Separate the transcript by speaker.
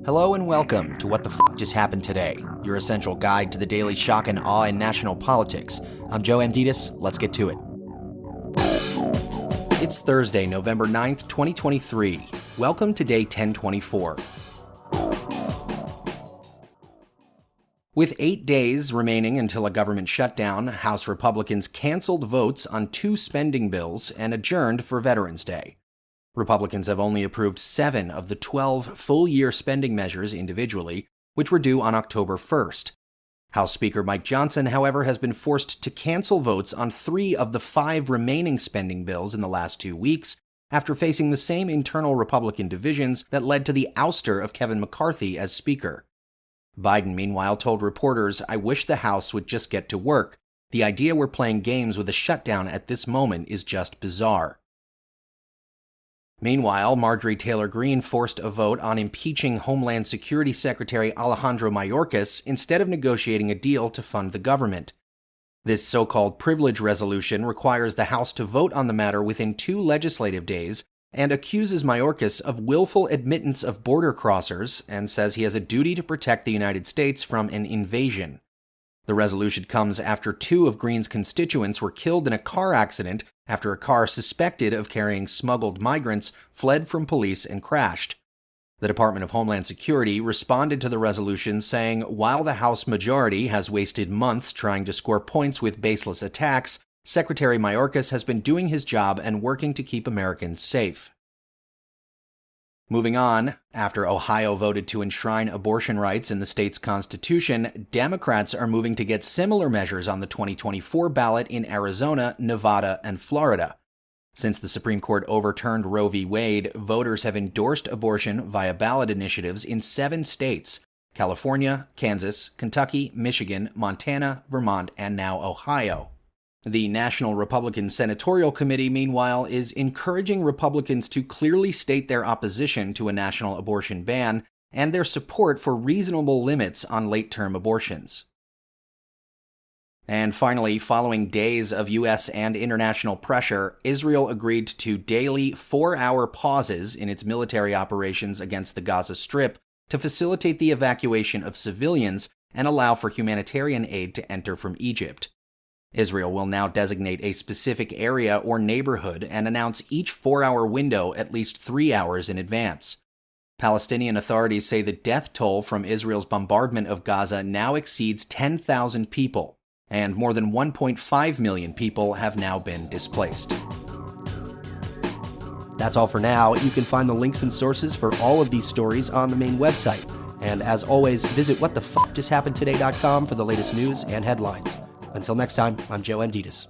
Speaker 1: Hello and welcome to What the F*** Just Happened Today, your essential guide to the daily shock and awe in national politics. I'm Joe Amditis. Let's get to it. It's Thursday, November 9th, 2023. Welcome to day 1024. With 8 days remaining until a government shutdown, House Republicans canceled votes on 2 spending bills and adjourned for Veterans Day. Republicans have only approved 7 of the 12 full-year spending measures individually, which were due on October 1st. House Speaker Mike Johnson, however, has been forced to cancel votes on 3 of the 5 remaining spending bills in the last 2 weeks, after facing the same internal Republican divisions that led to the ouster of Kevin McCarthy as Speaker. Biden, meanwhile, told reporters, "I wish the House would just get to work. The idea we're playing games with a shutdown at this moment is just bizarre." Meanwhile, Marjorie Taylor Greene forced a vote on impeaching Homeland Security Secretary Alejandro Mayorkas instead of negotiating a deal to fund the government. This so-called privilege resolution requires the House to vote on the matter within 2 legislative days and accuses Mayorkas of willful admittance of border crossers and says he has a duty to protect the United States from an invasion. The resolution comes after 2 of Greene's constituents were killed in a car accident after a car suspected of carrying smuggled migrants fled from police and crashed. The Department of Homeland Security responded to the resolution saying, while the House majority has wasted months trying to score points with baseless attacks, Secretary Mayorkas has been doing his job and working to keep Americans safe. Moving on, after Ohio voted to enshrine abortion rights in the state's constitution, Democrats are moving to get similar measures on the 2024 ballot in Arizona, Nevada, and Florida. Since the Supreme Court overturned Roe v. Wade, voters have endorsed abortion via ballot initiatives in 7 states: California, Kansas, Kentucky, Michigan, Montana, Vermont, and now Ohio. The National Republican Senatorial Committee, meanwhile, is encouraging Republicans to clearly state their opposition to a national abortion ban and their support for reasonable limits on late-term abortions. And finally, following days of U.S. and international pressure, Israel agreed to daily 4-hour pauses in its military operations against the Gaza Strip to facilitate the evacuation of civilians and allow for humanitarian aid to enter from Egypt. Israel will now designate a specific area or neighborhood and announce each 4-hour window at least 3 hours in advance. Palestinian authorities say the death toll from Israel's bombardment of Gaza now exceeds 10,000 people, and more than 1.5 million people have now been displaced. That's all for now. You can find the links and sources for all of these stories on the main website. And as always, visit whatthefjusthappenedtoday.com for the latest news and headlines. Until next time, I'm Joe Amditis.